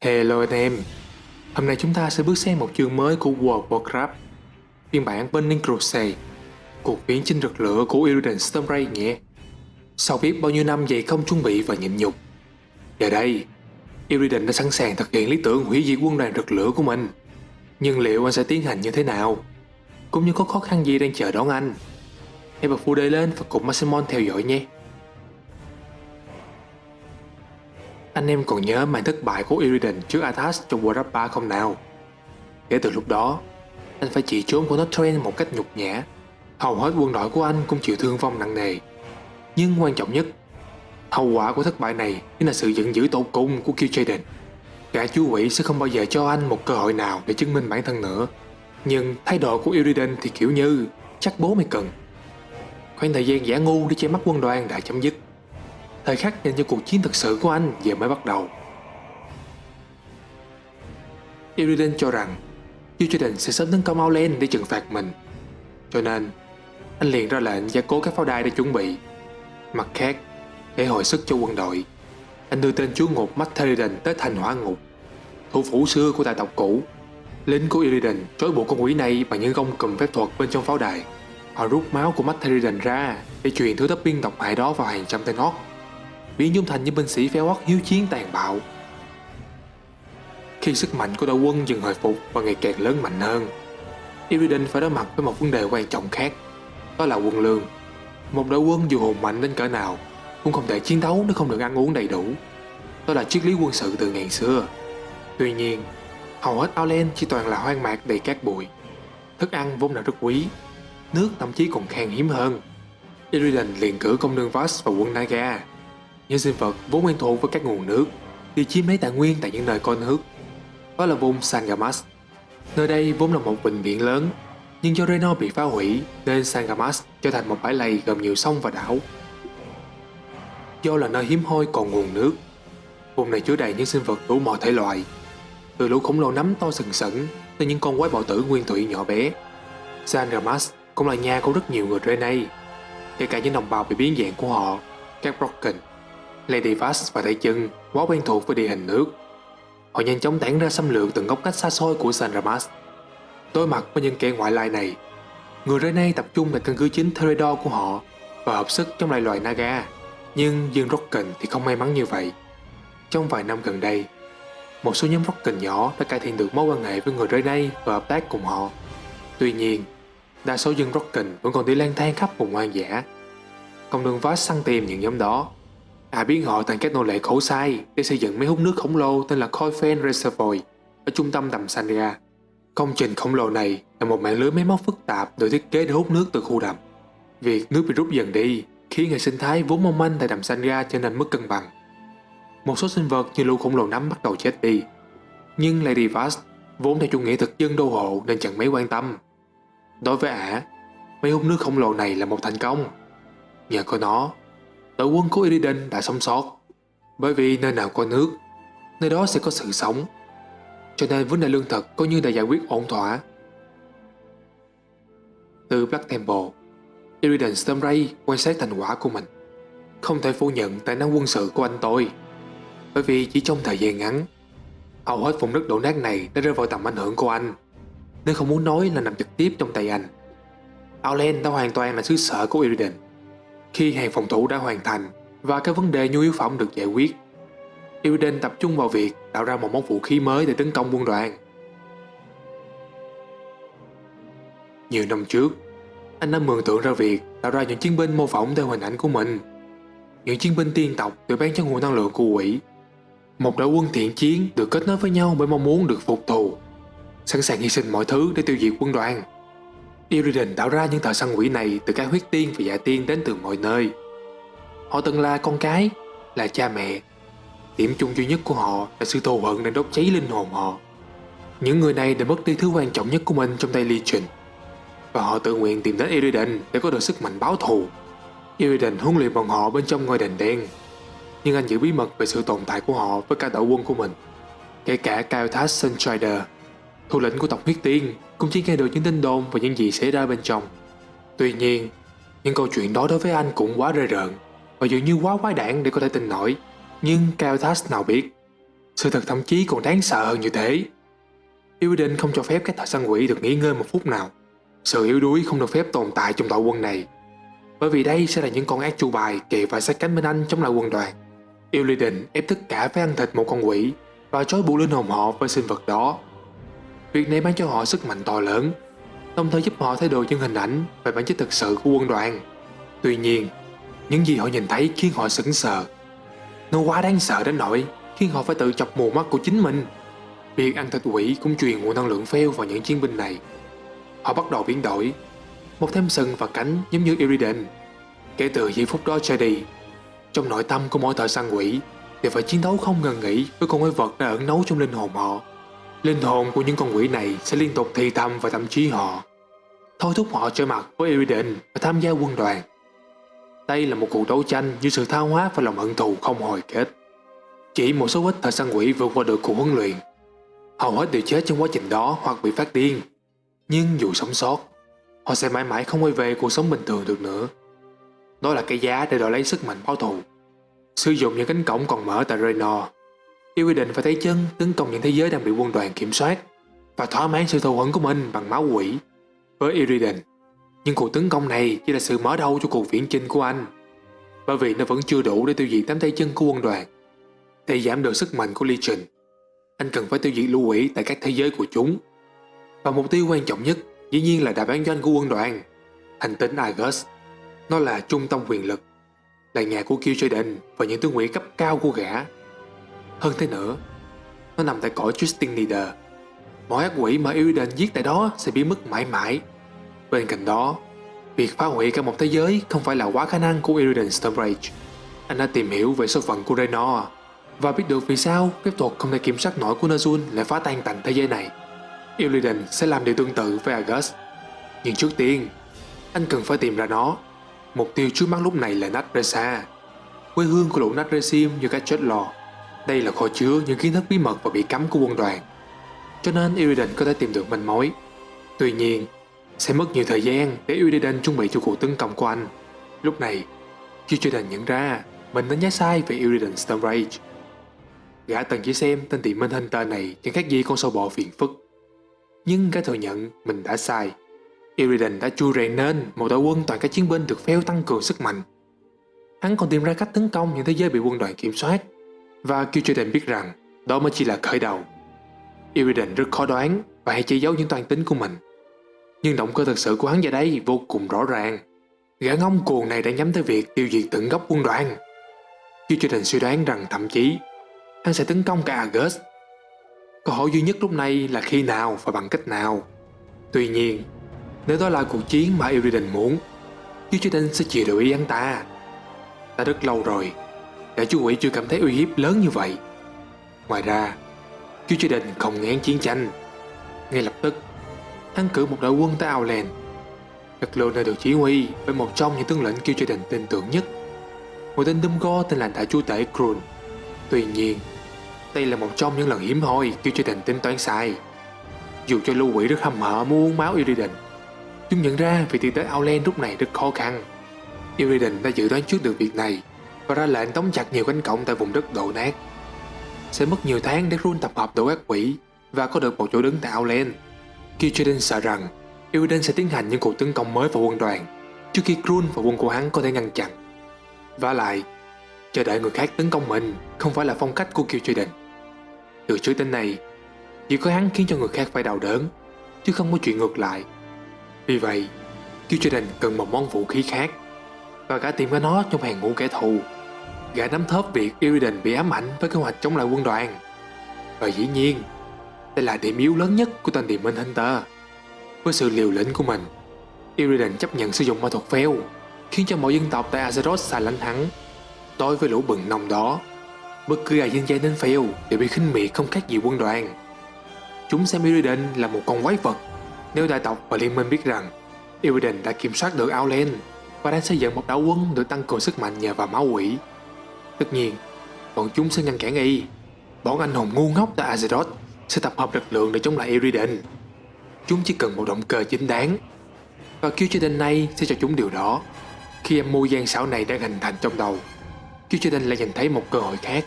Hello anh em, hôm nay chúng ta sẽ bước sang một chương mới của World of Warcraft, phiên bản Burning Crusade, cuộc viễn chinh rực lửa của Illidan Stormray nhé. Sau biết bao nhiêu năm dày công chuẩn bị và nhịn nhục, giờ đây, Illidan đã sẵn sàng thực hiện lý tưởng hủy diệt quân đoàn rực lửa của mình. Nhưng liệu anh sẽ tiến hành như thế nào? Cũng như có khó khăn gì đang chờ đón anh? Hãy bật phụ đề lên và cùng Maximon theo dõi nhé. Anh em còn nhớ màn thất bại của Illidan trước Arthas trong Warcraft 3 không nào? Kể từ lúc đó, anh phải chạy trốn của Northrend một cách nhục nhã. Hầu hết quân đội của anh cũng chịu thương vong nặng nề. Nhưng quan trọng nhất, hậu quả của thất bại này chính là sự giận dữ tột cùng của Kil'jaeden. Gã chú quỷ sẽ không bao giờ cho anh một cơ hội nào để chứng minh bản thân nữa. Nhưng thái độ của Illidan thì kiểu như chắc bố mày cần. Khoảng thời gian giả ngu để che mắt quân đoàn đã chấm dứt. Thời khắc dành cho cuộc chiến thực sự của anh giờ mới bắt đầu. Illidan cho rằng Kil'jaeden sẽ sớm tấn công Outland để trừng phạt mình, cho nên anh liền ra lệnh gia cố các pháo đài để chuẩn bị. Mặt khác, để hồi sức cho quân đội, anh đưa tên chúa ngục Matt-Theridin tới thành hỏa ngục, thủ phủ xưa của tài tộc cũ. Lính của Illidan trói buộc con quỷ này bằng những gông cùm phép thuật bên trong pháo đài. Họ rút máu của Matt-Theridin ra để truyền thứ thấp biên độc hại đó vào hàng trăm tên Orc, biến chúng thành những binh sĩ phe Orc hiếu chiến tàn bạo. Khi sức mạnh của đội quân dần hồi phục và ngày càng lớn mạnh hơn, Illidan phải đối mặt với một vấn đề quan trọng khác, đó là quân lương. Một đội quân dù hùng mạnh đến cỡ nào cũng không thể chiến đấu nếu không được ăn uống đầy đủ. Đó là triết lý quân sự từ ngàn xưa. Tuy nhiên, hầu hết Outland chỉ toàn là hoang mạc đầy cát bụi. Thức ăn vốn là rất quý, nước thậm chí còn khan hiếm hơn. Illidan liền cử công nương Vast và quân Naga, những sinh vật vốn quen thuộc với các nguồn nước, đi chiếm lấy tài nguyên tại những nơi có nước. Đó là vùng Sangamas. Nơi đây vốn là một vịnh biển lớn, nhưng do Draenor bị phá hủy nên Sangamas trở thành một bãi lầy gồm nhiều sông và đảo. Do là nơi hiếm hoi còn nguồn nước, vùng này chứa đầy những sinh vật đủ mọi thể loại, từ lũ khổng lồ nắm to sừng sững tới những con quái bọ tử nguyên thủy nhỏ bé. Sangamas cũng là nhà của rất nhiều người Draenei, kể cả những đồng bào bị biến dạng của họ, các Broken. Lady Vast và tay chân quá quen thuộc với địa hình nước. Họ nhanh chóng tản ra xâm lược từng góc cách xa xôi của Sanramas. Đối mặt với những kẻ ngoại lai này, người Draenei tập trung tại căn cứ chính Therador của họ và hợp sức chống lại loài Naga. Nhưng dân Rocken thì không may mắn như vậy. Trong vài năm gần đây, một số nhóm Rocken nhỏ đã cải thiện được mối quan hệ với người Draenei và hợp tác cùng họ. Tuy nhiên, đa số dân Rocken vẫn còn đi lang thang khắp vùng hoang dã. Công đường Vast săn tìm những nhóm đó, biến họ thành các nô lệ khổ sai để xây dựng máy hút nước khổng lồ tên là Koifen Reservoir ở trung tâm đầm Sandria. Công trình khổng lồ này là một mạng lưới máy móc phức tạp được thiết kế để hút nước từ khu đầm. Việc nước bị rút dần đi khiến hệ sinh thái vốn mong manh tại đầm Sandria trở nên mất cân bằng. Một số sinh vật như lũ khổng lồ nắm bắt đầu chết đi. Nhưng Lady Vast vốn theo chủ nghĩa thực dân đô hộ nên chẳng mấy quan tâm. Đối với ả, máy hút nước khổng lồ này là một thành công. Nhờ có nó, đội quân của Illidan đã sống sót, bởi vì nơi nào có nước, nơi đó sẽ có sự sống. Cho nên vấn đề lương thực coi như đã giải quyết ổn thỏa. Từ Black Temple, Illidan Stormray quan sát thành quả của mình. Không thể phủ nhận tài năng quân sự của anh tôi, bởi vì chỉ trong thời gian ngắn, hầu hết vùng đất đổ nát này đã rơi vào tầm ảnh hưởng của anh, nên không muốn nói là nằm trực tiếp trong tay anh. Outland đã hoàn toàn là xứ sở của Illidan. Khi hàng phòng thủ đã hoàn thành và các vấn đề nhu yếu phẩm được giải quyết, Illidan tập trung vào việc tạo ra một món vũ khí mới để tấn công quân đoàn. Nhiều năm trước, anh đã mường tượng ra việc tạo ra những chiến binh mô phỏng theo hình ảnh của mình. Những chiến binh tiên tộc được bán cho nguồn năng lượng của quỷ. Một đội quân thiện chiến được kết nối với nhau bởi mong muốn được phục thù, sẵn sàng hy sinh mọi thứ để tiêu diệt quân đoàn. Illidan tạo ra những thợ săn quỷ này từ các huyết tiên và dạ tiên đến từ mọi nơi. Họ từng là con cái, là cha mẹ. Điểm chung duy nhất của họ là sự thù hận đang đốt cháy linh hồn họ. Những người này đã mất đi thứ quan trọng nhất của mình trong tay Legion, và họ tự nguyện tìm đến Illidan để có được sức mạnh báo thù. Illidan huấn luyện bọn họ bên trong ngôi đền đen, nhưng anh giữ bí mật về sự tồn tại của họ với cả đội quân của mình. Kể cả Kael'thas Sunstrider, thủ lĩnh của tộc huyết tiên, cũng chỉ nghe được những tin đồn và những gì xảy ra bên trong. Tuy nhiên, những câu chuyện đó đối với anh cũng quá rơi rợn và dường như quá quái đản để có thể tin nổi. Nhưng Kael'thas nào biết, Sự thật thậm chí còn đáng sợ hơn như thế. Illidan không cho phép các thợ săn quỷ được nghỉ ngơi một phút nào. Sự yếu đuối không được phép tồn tại trong đội quân này, bởi vì đây sẽ là những con ác chu bài kề vai sát cánh bên anh chống lại quân đoàn. Illidan ép tất cả phải ăn thịt một con quỷ và trói buộc linh hồn họ với sinh vật đó. Việc này mang cho họ sức mạnh to lớn, đồng thời giúp họ thay đổi những hình ảnh về bản chất thực sự của quân đoàn. Tuy nhiên, những gì họ nhìn thấy khiến họ sững sờ. Nó quá đáng sợ đến nỗi khiến họ phải tự chọc mù mắt của chính mình. Việc ăn thịt quỷ cũng truyền nguồn năng lượng phèo vào những chiến binh này. Họ bắt đầu biến đổi, một thêm sừng và cánh giống như Illidan. Kể từ giây phút đó trở đi, trong nội tâm của mỗi thợ săn quỷ đều phải chiến đấu không ngừng nghỉ với con quái vật đã ẩn náu trong linh hồn họ. Linh hồn của những con quỷ này sẽ liên tục thì thầm vào tâm trí họ, thôi thúc họ trở mặt với Illidan và tham gia quân đoàn. Đây là một cuộc đấu tranh giữa sự tha hóa và lòng hận thù không hồi kết. Chỉ một số ít thợ săn quỷ vượt qua được cuộc huấn luyện. Hầu hết đều chết trong quá trình đó hoặc bị phát điên. Nhưng dù sống sót, họ sẽ mãi mãi không quay về cuộc sống bình thường được nữa. Đó là cái giá để đổi lấy sức mạnh báo thù. Sử dụng những cánh cổng còn mở tại Raynor, Illidan phải tay chân tấn công những thế giới đang bị quân đoàn kiểm soát và thỏa mãn sự thù hận của mình bằng máu quỷ. Với Illidan, nhưng cuộc tấn công này chỉ là sự mở đầu cho cuộc viễn chinh của anh, bởi vì nó vẫn chưa đủ để tiêu diệt đám tay chân của quân đoàn. Để giảm được sức mạnh của Legion, anh cần phải tiêu diệt lũ quỷ tại các thế giới của chúng. Và mục tiêu quan trọng nhất dĩ nhiên là đại bản doanh của quân đoàn, hành tinh Argus. Nó là trung tâm quyền lực, là nhà của Kil'jaeden và những tướng quỷ cấp cao của gã. Hơn thế nữa, nó nằm tại cõi Twisting Nether. Mọi ác quỷ mà Illidan giết tại đó sẽ biến mất mãi mãi. Bên cạnh đó, việc phá hủy cả một thế giới không phải là quá khả năng của Illidan Stormrage. Anh đã tìm hiểu về số phận của Raynor và biết được vì sao phép thuật không thể kiểm soát nổi của Ner'zhul lại phá tan tành thế giới này. Illidan sẽ làm điều tương tự với Argus. Nhưng trước tiên, anh cần phải tìm ra nó. Mục tiêu trước mắt lúc này là Nath Resa, quê hương của lũ Natresim như các chết lò. Đây là kho chứa những kiến thức bí mật và bị cấm của quân đoàn, cho nên Illidan có thể tìm được manh mối. Tuy nhiên, sẽ mất nhiều thời gian để Illidan chuẩn bị cho cuộc tấn công của anh. Lúc này, Kil'jaeden nhận ra mình đánh giá sai về Illidan Stormrage. Gã từng chỉ xem tên Địa Minh Hunter này chẳng khác gì con sâu bọ phiền phức. Nhưng gã thừa nhận mình đã sai. Illidan đã chui rèn nên một đội quân toàn các chiến binh được phèo tăng cường sức mạnh. Hắn còn tìm ra cách tấn công những thế giới bị quân đoàn kiểm soát, và Kil'jaeden biết rằng đó mới chỉ là khởi đầu. Illidan rất khó đoán và hay che giấu những toan tính của mình. Nhưng động cơ thực sự của hắn giờ đây vô cùng rõ ràng. Gã ngông cuồng này đã nhắm tới việc tiêu diệt tận gốc quân đoàn. Kil'jaeden suy đoán rằng thậm chí hắn sẽ tấn công cả Argus. Câu hỏi duy nhất lúc này là khi nào và bằng cách nào. Tuy nhiên, nếu đó là cuộc chiến mà Illidan muốn, Kil'jaeden sẽ chịu được ý hắn ta. Đã rất lâu rồi, gã chú quỷ chưa cảm thấy uy hiếp lớn như vậy. Ngoài ra, Kil'jaeden không ngán chiến tranh. Ngay lập tức, hắn cử một đội quân tới Outland. Lực lượng này được chỉ huy bởi một trong những tướng lĩnh Kil'jaeden tin tưởng nhất, một tên Doomgor tên là Đại Chúa Tể Krul. Tuy nhiên, đây là một trong những lần hiếm hoi Kil'jaeden tính toán sai. Dù cho lũ quỷ rất hăm hở muốn uống máu Illidan, chúng nhận ra việc tiến tới Outland lúc này rất khó khăn. Illidan đã dự đoán trước được việc này và ra lệnh đóng chặt nhiều cánh cổng tại vùng đất đổ nát. Sẽ mất nhiều tháng để Krul tập hợp đủ ác quỷ và có được một chỗ đứng tại Outland. Kil'jaeden sợ rằng Illidan sẽ tiến hành những cuộc tấn công mới vào quân đoàn trước khi Krul và quân của hắn có thể ngăn chặn. Vả lại, chờ đợi người khác tấn công mình không phải là phong cách của Kil'jaeden. Từ trước đến nay, chỉ có hắn khiến cho người khác phải đau đớn, chứ không có chuyện ngược lại. Vì vậy, Kil'jaeden cần một món vũ khí khác, và gã tìm ra nó trong hàng ngũ kẻ thù. Gã nắm thóp việc Illidan bị ám ảnh với kế hoạch chống lại quân đoàn. Và dĩ nhiên, đây là điểm yếu lớn nhất của tên Địa Minh Hunter. Với sự liều lĩnh của mình, Illidan chấp nhận sử dụng ma thuật phèo, khiến cho mọi dân tộc tại Azeroth xa lánh hắn. Đối với lũ bừng nòng đó, bất cứ ai dính dáng đến phèo đều bị khinh miệt không khác gì quân đoàn. Chúng xem Illidan là một con quái vật. Nếu đại tộc và liên minh biết rằng Illidan đã kiểm soát được Outland và đang xây dựng một đạo quân được tăng cường sức mạnh nhờ vào máu quỷ, tất nhiên bọn chúng sẽ ngăn cản y. Bọn anh hùng ngu ngốc tại Azeroth sẽ tập hợp lực lượng để chống lại Illidan. Chúng chỉ cần một động cơ chính đáng, và Kil'jaeden này sẽ cho chúng điều đó. Khi âm mưu gian xảo này đang hình thành trong đầu, Kil'jaeden lại nhìn thấy một cơ hội khác.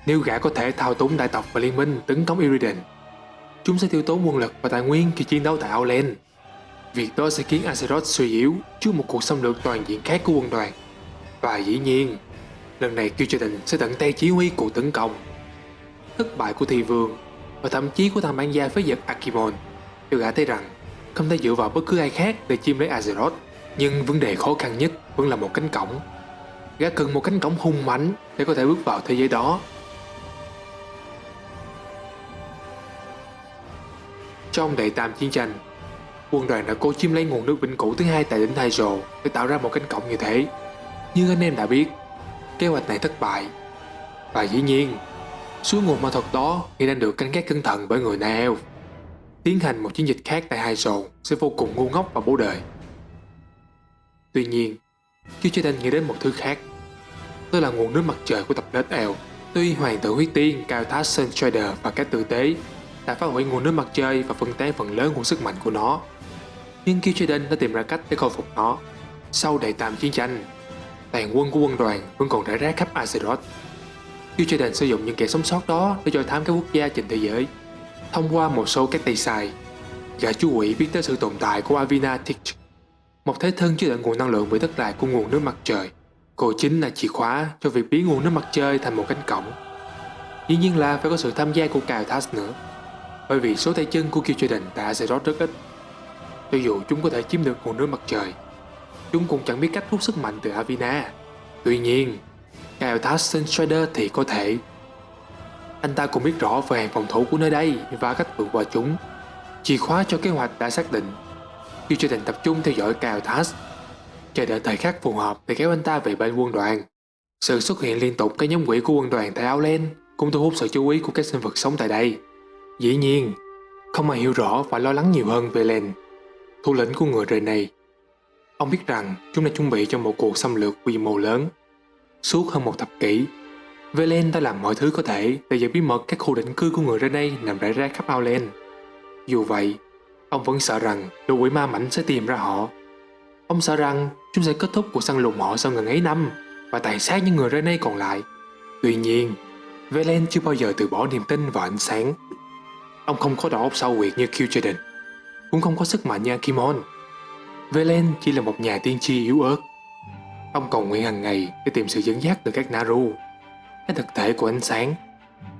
Nếu gã có thể thao túng đại tộc và liên minh tấn công Iridian, chúng sẽ tiêu tốn quân lực và tài nguyên khi chiến đấu tại Outland. Việc đó sẽ khiến Azeroth suy yếu trước một cuộc xâm lược toàn diện khác của quân đoàn. Và dĩ nhiên, lần này Kil'jaeden sẽ tận tay chỉ huy cuộc tấn công. Thất bại của Thi Vương và thậm chí của thằng bán gia phế vật Akimon cho gã thấy rằng không thể dựa vào bất cứ ai khác để chiếm lấy Azeroth. Nhưng vấn đề khó khăn nhất vẫn là một cánh cổng. Gã cần một cánh cổng hung mãnh để có thể bước vào thế giới đó. Trong đệ tam chiến tranh, quân đoàn đã cố chiếm lấy nguồn nước vĩnh cửu thứ hai tại đỉnh Hydro để tạo ra một cánh cổng như thế. Nhưng anh em đã biết, kế hoạch này thất bại. Và dĩ nhiên, suối nguồn ma thuật đó hiện đang được canh gác cẩn thận bởi người Night Elf. Tiến hành một chiến dịch khác tại Hydro sẽ vô cùng ngu ngốc và bố đời. Tuy nhiên, Kil'jaeden nghĩ đến một thứ khác. Đó là nguồn nước mặt trời của tập Blood Elf. Tuy hoàng tử huyết tiên Kael'thas Sunstrider và các tử tế đã phá hủy nguồn nước mặt trời và phân tán phần lớn của sức mạnh của nó, nhưng Kil'jaeden đã tìm ra cách để khôi phục nó. Sau đệ tam chiến tranh, tàn quân của quân đoàn vẫn còn rải rác khắp Azeroth. Kil'jaeden sử dụng những kẻ sống sót đó để dò thám các quốc gia trên thế giới. Thông qua một số các tay sai, gã chú quỷ biết tới sự tồn tại của Avina Tich, một thế thân chứa đựng nguồn năng lượng bị thất lạc của nguồn nước mặt trời. Cô chính là chìa khóa cho việc biến nguồn nước mặt trời thành một cánh cổng. Dĩ nhiên là phải có sự tham gia của Kael'thas nữa, bởi vì số tay chân của Kil'jaeden tại Azeroth rất ít. Cho dù chúng có thể chiếm được nguồn nước mặt trời, chúng cũng chẳng biết cách rút sức mạnh từ Avina. Tuy nhiên, Kael'thas Sunstrider thì có thể. Anh ta cũng biết rõ về hàng phòng thủ của nơi đây và cách vượt qua chúng. Chìa khóa cho kế hoạch đã xác định. Kil'jaeden tập trung theo dõi Kael'thas, chờ đợi thời khắc phù hợp để kéo anh ta về bên quân đoàn. Sự xuất hiện liên tục các nhóm quỷ của quân đoàn tại Outland cũng thu hút sự chú ý của các sinh vật sống tại đây. Dĩ nhiên, không ai hiểu rõ và lo lắng nhiều hơn Velen, thủ lĩnh của người rời này. Ông biết rằng chúng đã chuẩn bị cho một cuộc xâm lược quy mô lớn. Suốt hơn một thập kỷ, Velen đã làm mọi thứ có thể để giữ bí mật các khu định cư của người rơi này nằm rải rác khắp Outland. Dù vậy, ông vẫn sợ rằng lũ quỷ ma mảnh sẽ tìm ra họ. Ông sợ rằng chúng sẽ kết thúc cuộc săn lùng họ sau ngần ấy năm và tàn sát những người rơi này còn lại. Tuy nhiên, Velen chưa bao giờ từ bỏ niềm tin vào ánh sáng. Ông không có đầu óc sâu quyệt như Kil'jaeden, cũng không có sức mạnh như Akimon. Velen chỉ là một nhà tiên tri yếu ớt. Ông cầu nguyện hàng ngày để tìm sự dẫn dắt từ các Naaru, cái thực thể của ánh sáng.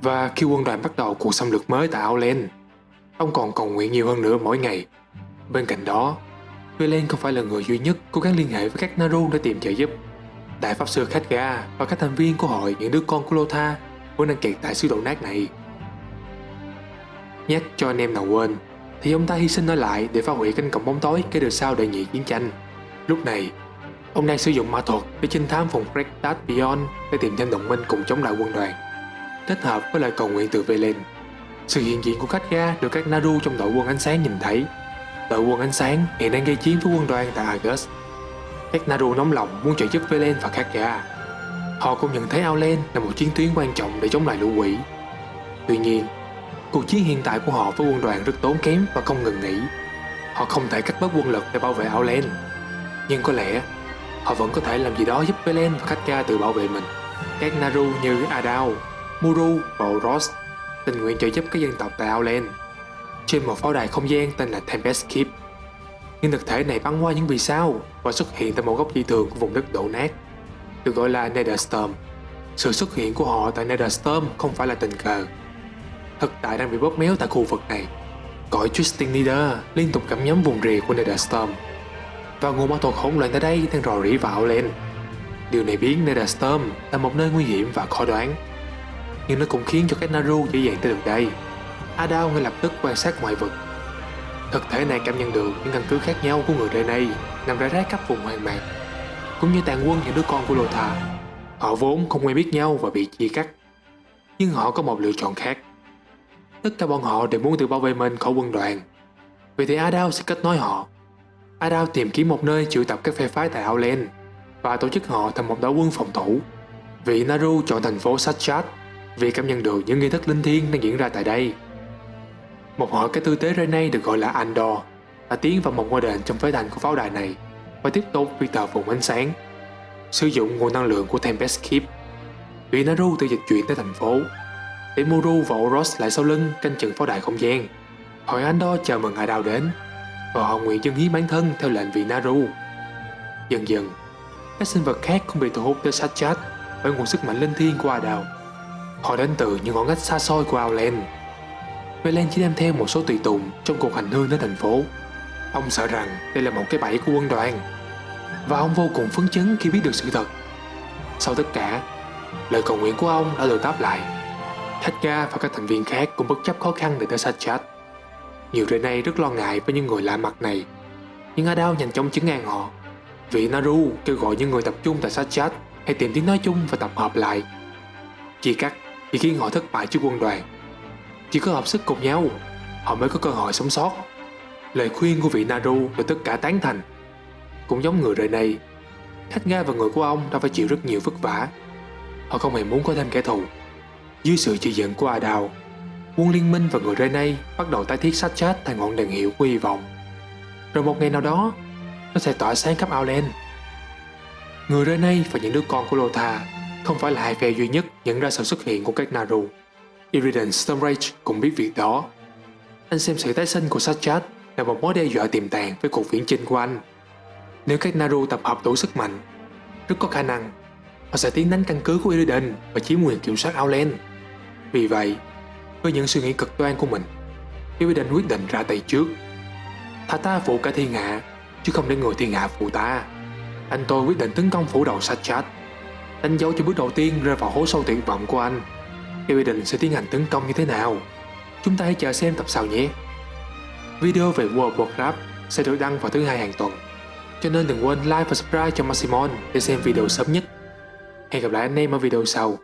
Và khi quân đoàn bắt đầu cuộc xâm lược mới tại Outland, ông còn cầu nguyện nhiều hơn nữa mỗi ngày. Bên cạnh đó, Velen không phải là người duy nhất cố gắng liên hệ với các Naaru để tìm trợ giúp. Đại pháp sư Khadgar và các thành viên của hội những đứa con của Lotha vẫn đang kẹt tại xứ đổ nát này. Nhắc cho anh em nào quên, thì ông ta hy sinh ở lại để phá hủy cánh cổng bóng tối kể từ sau đệ nhị chiến tranh. Lúc này, ông đang sử dụng ma thuật để trinh thám vùng Rek'Thas Beyond để tìm thêm đồng minh cùng chống lại quân đoàn. Kết hợp với lời cầu nguyện từ Velen, sự hiện diện của Khadgar được các Naaru trong đội quân ánh sáng nhìn thấy. Đội quân ánh sáng hiện đang gây chiến với quân đoàn tại Argus. Các Naaru nóng lòng muốn trợ giúp Velen và Khadgar. Họ cũng nhận thấy Outland là một chiến tuyến quan trọng để chống lại lũ quỷ. Tuy nhiên, cuộc chiến hiện tại của họ với quân đoàn rất tốn kém và không ngừng nghỉ. Họ không thể cắt bớt quân lực để bảo vệ Outland. Nhưng có lẽ họ vẫn có thể làm gì đó giúp Velen và Khadgar tự bảo vệ mình. Các Naaru như Adao, Muru và Oros tình nguyện trợ giúp các dân tộc tại Outland trên một pháo đài không gian tên là Tempest Keep. Nhưng thực thể này băng qua những vì sao và xuất hiện tại một góc dị thường của vùng đất đổ nát, được gọi là Netherstorm. Sự xuất hiện của họ tại Netherstorm không phải là tình cờ. Thực tại đang bị bóp méo tại khu vực này. Cõi Twisting Nether liên tục gặm nhấm vùng rìa của Netherstorm, và nguồn ma thuật hỗn loạn tại đây đang rò rỉ vào Outland. Điều này biến Netherstorm là một nơi nguy hiểm và khó đoán, nhưng nó cũng khiến cho các Naaru dễ dàng tới được đây. Adao ngay lập tức quan sát ngoại vực. Thực thể này cảm nhận được những căn cứ khác nhau của người rơi này nằm rải rác khắp vùng hoang mạc, cũng như tàn quân những đứa con của Lotha. Họ vốn không quen biết nhau và bị chia cắt, nhưng họ có một lựa chọn khác. Tất cả bọn họ đều muốn tự bảo vệ mình khỏi quân đoàn. Vì thì Adao sẽ kết nối họ. Adao tìm kiếm một nơi triệu tập các phe phái tại Outland và tổ chức họ thành một đội quân phòng thủ. Vị Naaru chọn thành phố Satchat vì cảm nhận được những nghi thức linh thiêng đang diễn ra tại đây. Một hội cái tư tế rơi này được gọi là Andor đã tiến vào một ngôi đền trong phế thành của pháo đài này và tiếp tục việc thờ phụng ánh sáng, sử dụng nguồn năng lượng của Tempest Keep. vì Naru tự dịch chuyển tới thành phố, để Muru và Oros lại sau lưng canh chừng pháo đài không gian. Hội Andor chào mừng Adaw đến, và họ nguyện dâng hiến bản thân theo lệnh vị Naru. Dần dần, các sinh vật khác cũng bị thu hút tới Satchad bởi nguồn sức mạnh linh thiêng của Adaw. Họ đến từ những ngõ ngách xa xôi của Outland. Velen chỉ đem theo một số tùy tùng trong cuộc hành hương đến thành phố. Ông sợ rằng đây là một cái bẫy của quân đoàn, và ông vô cùng phấn chấn khi biết được sự thật. Sau tất cả, lời cầu nguyện của ông đã được đáp lại. Khadgar và các thành viên khác cũng bất chấp khó khăn để tới Satchad. Nhiều Rhaenei rất lo ngại với những người lạ mặt này, nhưng Adaw nhanh chóng trấn an họ. Vị Naru kêu gọi những người tập trung tại Satchad hãy tìm tiếng nói chung và tập hợp lại. Chia cắt chỉ khiến họ thất bại trước quân đoàn. Chỉ có hợp sức cùng nhau, họ mới có cơ hội sống sót. Lời khuyên của vị Naru được tất cả tán thành. Cũng giống người Rhaenei, Khadgar và người của ông đã phải chịu rất nhiều vất vả. Họ không hề muốn có thêm kẻ thù. Dưới sự chỉ dẫn của Adaw, quân liên minh và người Rhaenei bắt đầu tái thiết Satchad thành ngọn đèn hiệu của hy vọng. Rồi một ngày nào đó, nó sẽ tỏa sáng khắp Outland. Người Rhaenei và những đứa con của Lothar không phải là hai phe duy nhất nhận ra sự xuất hiện của các Naru. Illidan Stormrage cũng biết việc đó. Anh xem sự tái sinh của Satchad là một mối đe dọa tiềm tàng với cuộc viễn chinh của anh. Nếu các Naru tập hợp đủ sức mạnh, rất có khả năng họ sẽ tiến đánh căn cứ của Illidan và chiếm quyền kiểm soát Outland. Vì vậy, với những suy nghĩ cực đoan của mình, Illidan quyết định ra tay trước. Thà ta phụ cả thiên hạ, chứ không để người thiên hạ phụ ta. Anh tôi quyết định tấn công phủ đầu Satchad, đánh dấu cho bước đầu tiên rơi vào hố sâu tuyệt vọng của anh. Illidan sẽ tiến hành tấn công như thế nào? Chúng ta hãy chờ xem tập sau nhé. Video về World of Warcraft sẽ được đăng vào thứ Hai hàng tuần, cho nên đừng quên like và subscribe cho Maximon để xem video sớm nhất. Hẹn gặp lại anh em ở video sau.